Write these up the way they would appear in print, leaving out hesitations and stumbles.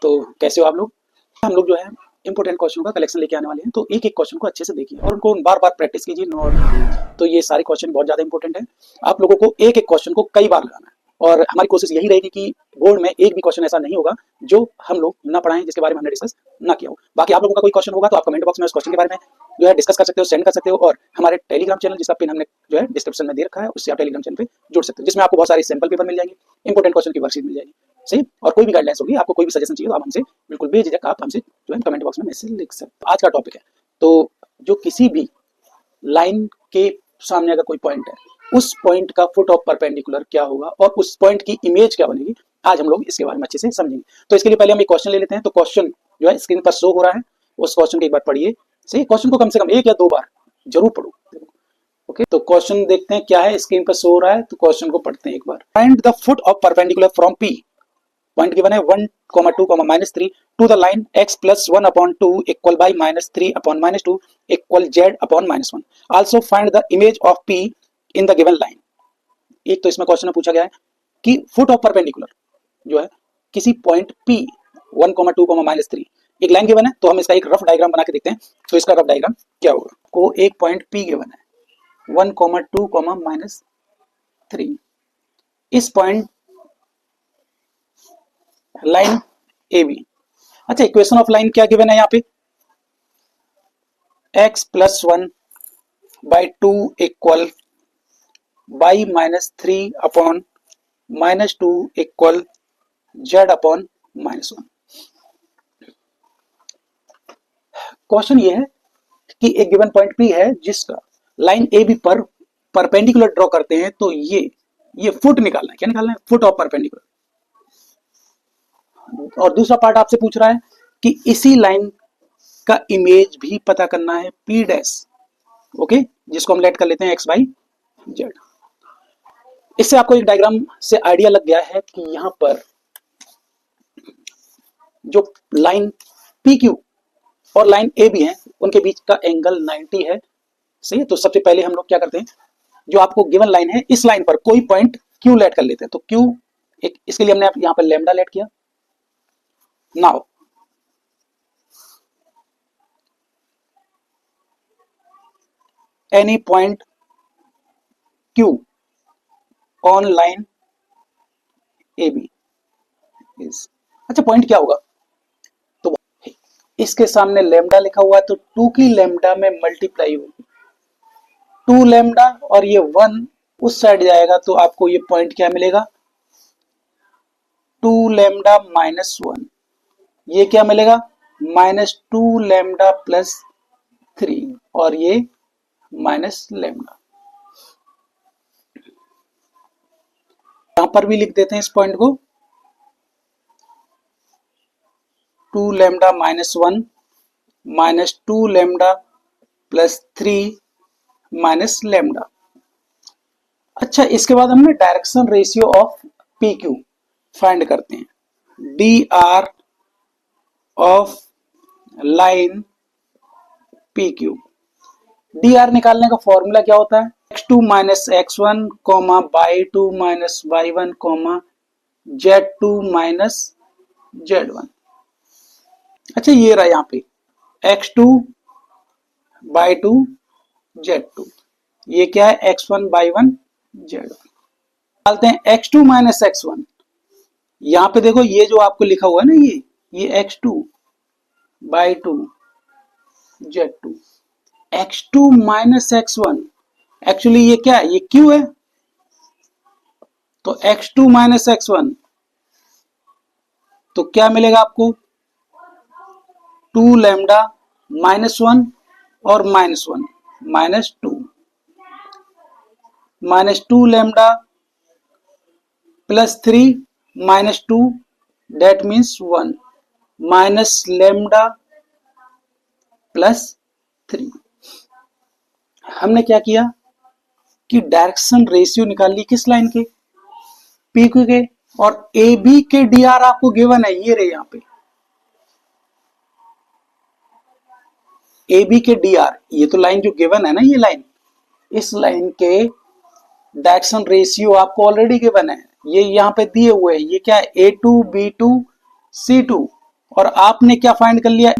तो कैसे हो आप लोग? हम लोग जो है इंपोर्टेंट क्वेश्चन का कलेक्शन लेके आने वाले हैं, तो एक एक क्वेश्चन को अच्छे से देखिए और उनको बार बार प्रैक्टिस कीजिए। तो ये सारे क्वेश्चन बहुत ज्यादा इंपॉर्टेंट है। आप लोगों को एक एक क्वेश्चन को कई बार लगाना है और हमारी कोशिश यही रहेगी कि बोर्ड में एक भी क्वेश्चन ऐसा नहीं होगा जो हम लोग ना पढ़ाएं, जिसके बारे में हमने डिस्कस ना किया हो। बाकी आप लोगों का कोई क्वेश्चन होगा तो आप कमेंट बॉक्स में उस क्वेश्चन के बारे में जो है डिस्कस कर सकते हो, सेंड कर सकते हो, और हमारे टेलीग्राम चैनल जिसका पिन हमने जो है डिस्क्रिप्शन में दे रखा है, उससे आप टेलीग्राम चैनल पे जुड़ सकते हो, जिसमें आपको बहुत सारे सैंपल पेपर मिल जाएंगे, इंपोर्टेंट क्वेश्चन की वर्कशीट मिल जाएगी। सही, और कोई भी गाइडलाइंस होगी, आपको कोई भी सजेशन चाहिए तो आप हमसे बिल्कुल बेझिझक आप हमसे जो है कमेंट बॉक्स में मैसेज लिख सकते हो। आज का टॉपिक है, तो जो किसी भी लाइन के सामने अगर कोई पॉइंट है, उस पॉइंट का फुट ऑफ परपेंडिकुलर क्या होगा और उस पॉइंट की इमेज क्या बनेगी, आज हम लोग इसके बारे में अच्छे से समझेंगे। तो इसके लिए पहले हम एक क्वेश्चन ले लेते हैं। तो क्वेश्चन जो है स्क्रीन पर शो हो रहा है, उस क्वेश्चन को एक बार पढ़िए। सही, क्वेश्चन को कम से कम एक या दो बार जरूर पढ़ो। ओके, तो क्वेश्चन देखते हैं क्या है, स्क्रीन पर शो हो रहा है, तो क्वेश्चन को पढ़ते हैं एक बार। Find the foot of perpendicular from P, point given है 1, 2, -3 to the line x plus 1/2 equal by -3 upon -2 equal z upon -1. Also find the image of P in the given line. एक तो इसमें question में पूछा गया है कि foot of perpendicular जो है किसी पॉइंट P 1, 2, -3 एक लाइन गिवन है, तो हम इसका एक रफ डायग्राम बना के देखते हैं। तो इसका रफ डायग्राम क्या होगा, को एक पॉइंट P गिवन है 1, 2, -3, इस पॉइंट लाइन ए बी। अच्छा, इक्वेशन ऑफ लाइन क्या गिवन है यहाँ पे, x plus 1/2 equal by -3 upon -2 equal z upon -1। Question ये है कि एक गिवन पॉइंट P है जिसका लाइन ए बी पर परपेंडिकुलर ड्रॉ करते हैं, तो ये फुट निकालना है। क्या निकालना है, फुट ऑफ परपेंडिकुलर। और दूसरा पार्ट आपसे पूछ रहा है कि इसी लाइन का इमेज भी पता करना है, P डैश। ओके, जिसको हम लेट कर लेते हैं x बाई जेड। इससे आपको एक डायग्राम से आइडिया लग गया है कि यहां पर जो लाइन PQ और लाइन AB है, उनके बीच का एंगल 90 है। सही है, तो सबसे पहले हम लोग क्या करते हैं, जो आपको गिवन लाइन है, इस लाइन पर कोई पॉइंट Q लेट कर लेते हैं। तो Q एक, इसके लिए हमने यहां पर लैम्डा लेट किया। Now any point Q on line AB is, अच्छा पॉइंट क्या होगा, तो इसके सामने लैम्डा लिखा हुआ है, तो 2 की लैम्डा में मल्टीप्लाई होगी 2 लैम्डा, और ये 1 उस साइड जाएगा, तो आपको ये पॉइंट क्या मिलेगा, 2 लैम्डा -1। ये क्या मिलेगा, -2 लैम्डा प्लस 3, और ये माइनस लैम्डा। यहां पर भी लिख देते हैं इस पॉइंट को, 2 lambda -1 -2 lambda plus 3 minus lambda. अच्छा, इसके बाद हमने direction ratio of PQ find करते हैं। DR of line PQ, DR निकालने का फॉर्मूला क्या होता है, x2 minus x1 y2 minus y1 z2 minus z1। अच्छा, ये रहा यहाँ पे x2 y2 z2, ये क्या है x1 y1 z1। डालते हैं x2 माइनस x1, यहाँ पे देखो ये जो आपको लिखा हुआ है ना, ये x2 y2 z2, x2 minus x1, actually ये क्या है, ये Q है, तो x2 माइनस x1, तो क्या मिलेगा आपको, 2 लैम्डा -1 और -1 -2 lambda plus 3 -2, that means 1 minus lambda plus 3। हमने क्या किया कि डायरेक्शन रेशियो निकाल ली किस लाइन के, PQ के, और AB के DR आपको गिवन है, ये रहे यहां पे AB के DR, ये तो लाइन जो गिवन है ना, ये लाइन, इस लाइन के डायरेक्शन रेशियो आपको ऑलरेडी गिवन है, ये यहां पे दिए हुए हैं। ये क्या है, A2 B2 C2, और आपने क्या फाइंड कर लिया,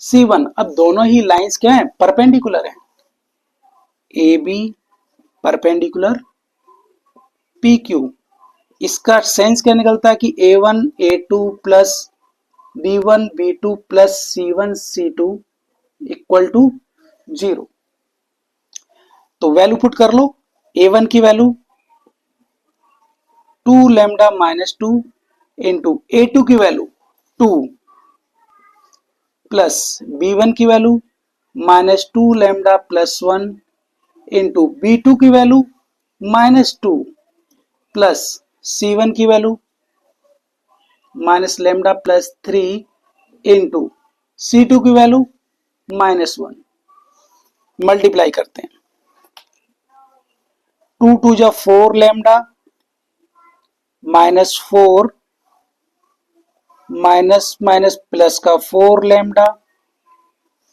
C1। अब दोनों ही लाइंस क्या हैं, परपेंडिकुलर हैं, AB परपेंडिकुलर PQ। इसका सेंस क्या निकलता है कि A1 A2 plus B1 B2 plus C1 C2 equal to 0। तो वैल्यू पुट कर लो, A1 की value 2 lambda minus 2 into A2 की वैल्यू 2 प्लस B1 की value minus 2 lambda plus 1 into B2 की वैल्यू माइनस 2 प्लस C1 की value minus lambda plus 3 into C2 की value minus 1। Multiply करते हैं, 2 टू जा 4 lambda minus 4 minus minus plus का 4 lambda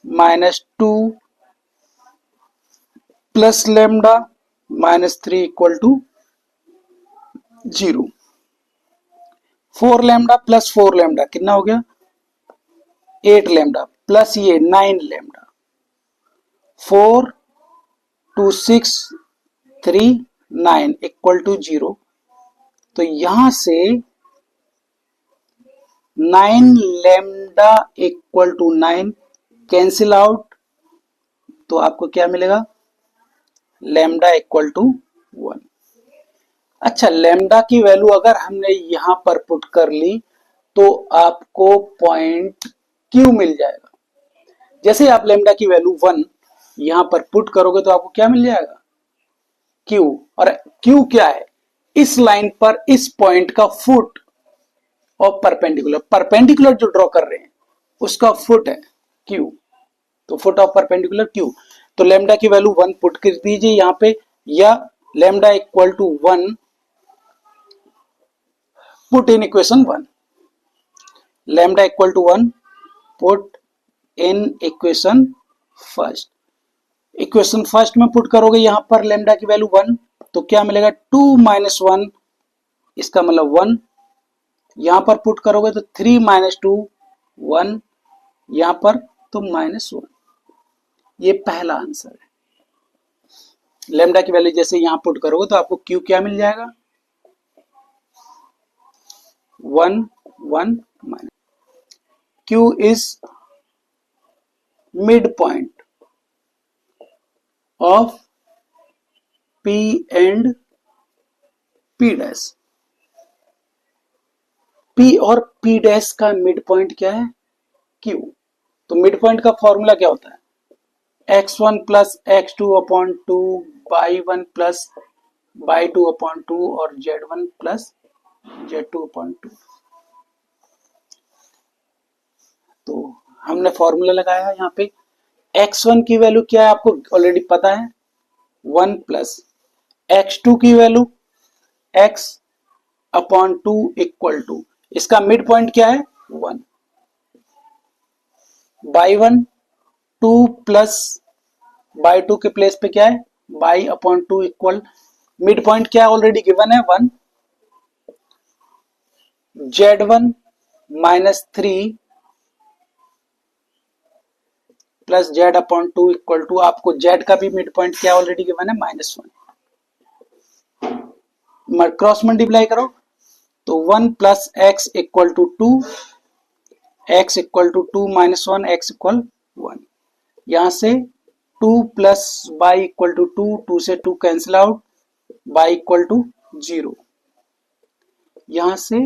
minus 2 plus lambda minus 3 equal to 0। 4 lambda plus 4 lambda कितना हो गया, 8 लैम्डा प्लस ये 9 लैम्डा, 4 2 6 3 9 इक्वल टू 0। तो यहां से 9 lambda equal to 9 cancel out, तो आपको क्या मिलेगा, लैम्डा इक्वल टू 1। अच्छा, लैम्डा की वैल्यू अगर हमने यहां पर पुट कर ली तो आपको पॉइंट क्यू मिल जाएगा। जैसे आप लैम्डा की वैल्यू 1 यहां पर पुट करोगे तो आपको क्या मिल जाएगा, क्यू। और क्यू क्या है, इस लाइन पर इस पॉइंट का फुट और परपेंडिकुलर, परपेंडिकुलर जो ड्रॉ कर रहे हैं उसका फुट है क्यू, तो फुट ऑफ परपेंडिकुलर क्यू। तो लैम्डा की वैल्यू 1 पुट कर दीजिए यहां पे, या lambda equal to 1 put in equation 1, lambda equal to 1 put in equation first. Equation first में पुट करोगे यहां पर लैम्डा की वैल्यू 1, तो क्या मिलेगा, 2 माइनस 1, इसका मतलब 1। यहां पर पुट करोगे तो 3 माइनस 2 1, यहां पर तो माइनस 1। ये पहला आंसर है। लैम्डा की वैल्यू जैसे यहां पुट करोगे तो आपको क्यू क्या मिल जाएगा, 1 1 minus. Q is mid point of P and P dash. P और P डैश का मिड पॉइंट क्या है, Q। तो मिड पॉइंट का फॉर्मूला क्या होता है, x1 plus x2 upon 2 y1 plus y2 upon 2 और z1 प्लस z2 अपॉन 2। तो हमने फॉर्मूला लगाया यहाँ पे, x1 की वैल्यू क्या है आपको ऑलरेडी पता है, 1 प्लस x2 की value x upon 2 equal to, इसका मिड पॉइंट क्या है 1, y1 2 प्लस y2 के प्लेस पे क्या है y upon 2 equal, mid point क्या ऑलरेडी गिवन है 1, z1 minus 3 plus z upon 2 equal to, आपको z का भी मिड पॉइंट क्या ऑलरेडी गिवन है -1। क्रॉस मल्टीप्लाई करो तो 1 plus x equal to 2, x equal to 2 minus 1, x equal 1। यहां से 2 प्लस y इक्वल टू 2, 2 से 2 cancel out, y equal to 0। यहां से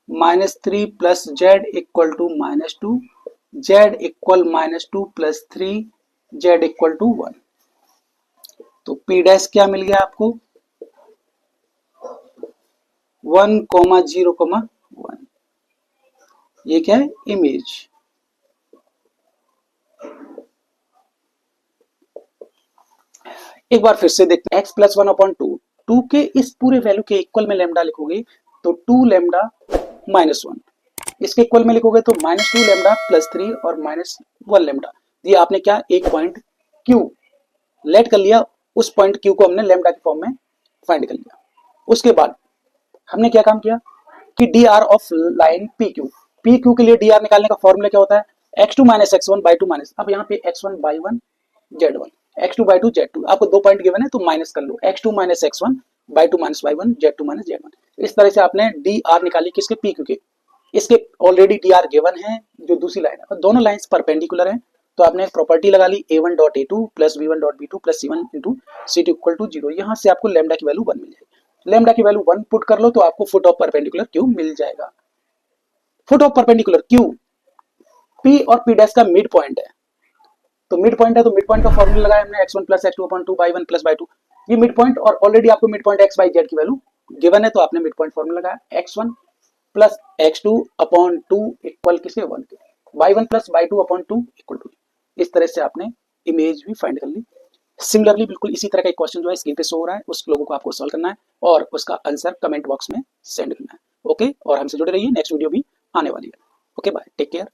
-3 plus z equal to -2, z equal -2 plus 3, z equal to 1। तो P dash क्या मिल गया आपको, 1, 0, 1। ये क्या है, इमेज। एक बार फिर से देखते हैं, x प्लस 1 अपॉन 2 के इस पूरे वैल्यू के इक्वल में लैम्डा लिखोगे तो 2 लैम्डा माइनस 1, इसके इक्वल में लिखोगे तो -2 लैम्डा प्लस 3 और -1 लैम्डा। ये आपने क्या, एक पॉइंट क्यू लेट कर लिया, उस पॉइंट क्यू को हमने लैम्डा के फॉर्म में फाइंड कर लिया। उसके बाद हमने क्या काम किया कि D R of line P Q, P Q के लिए डी आर निकालने का फॉर्मूला क्या होता है, X two minus X one by two minus, अब यहाँ पे X one by one Z one, X two by two Z two, आपको 2 पॉइंट गिवन है तो माइनस कर लो, X two minus X one by two minus Y one Z two minus Z one. इस तरह से आपने डी आर निकाली किसके, पी क्यू के। इसके ऑलरेडी डी आर गिवन है जो दूसरी लाइन है, और दोनों लाइन्स परपेंडिकुलर हैं, तो आपने एक प्रॉपर्टी लगा ली a1 dot a2 plus b1 dot b2 plus c1 into c2 equal to 0। यहाँ से आपको लैम्डा की वैल्यू 1 मिल जाएगी, लैम्डा की वैल्यू 1 पुट कर लो तो आपको फुट ऑफ परपेंडिकुलर क्यू मिल जाएगा। Foot of perpendicular Q p और p डैश का मिड पॉइंट है, तो मिड पॉइंट है तो मिड पॉइंट का फॉर्मूला लगाया हमने x1 plus x2 upon 2 by 1 plus by 2, ये मिड पॉइंट, और ऑलरेडी आपको mid point x by z की वैल्यू गिवन है तो आपने मिड पॉइंट फॉर्मूला लगाया x1 plus x2 upon 2 equal किसके 1 के, y1 plus y2 upon 2 equal to. इस तरह से आपने इमेज भी फाइंड कर ली। सिमिलरली बिल्कुल इसी तरह का एक क्वेश्चन जो है स्क्रीन पे शो हो रहा है, उस लोगों को आपको सॉल्व करना है और उसका आंसर कमेंट बॉक्स में सेंड करना है। ओके, और हमसे जुड़े रहिए, नेक्स्ट वीडियो भी आने वाली है। Okay bye, take care.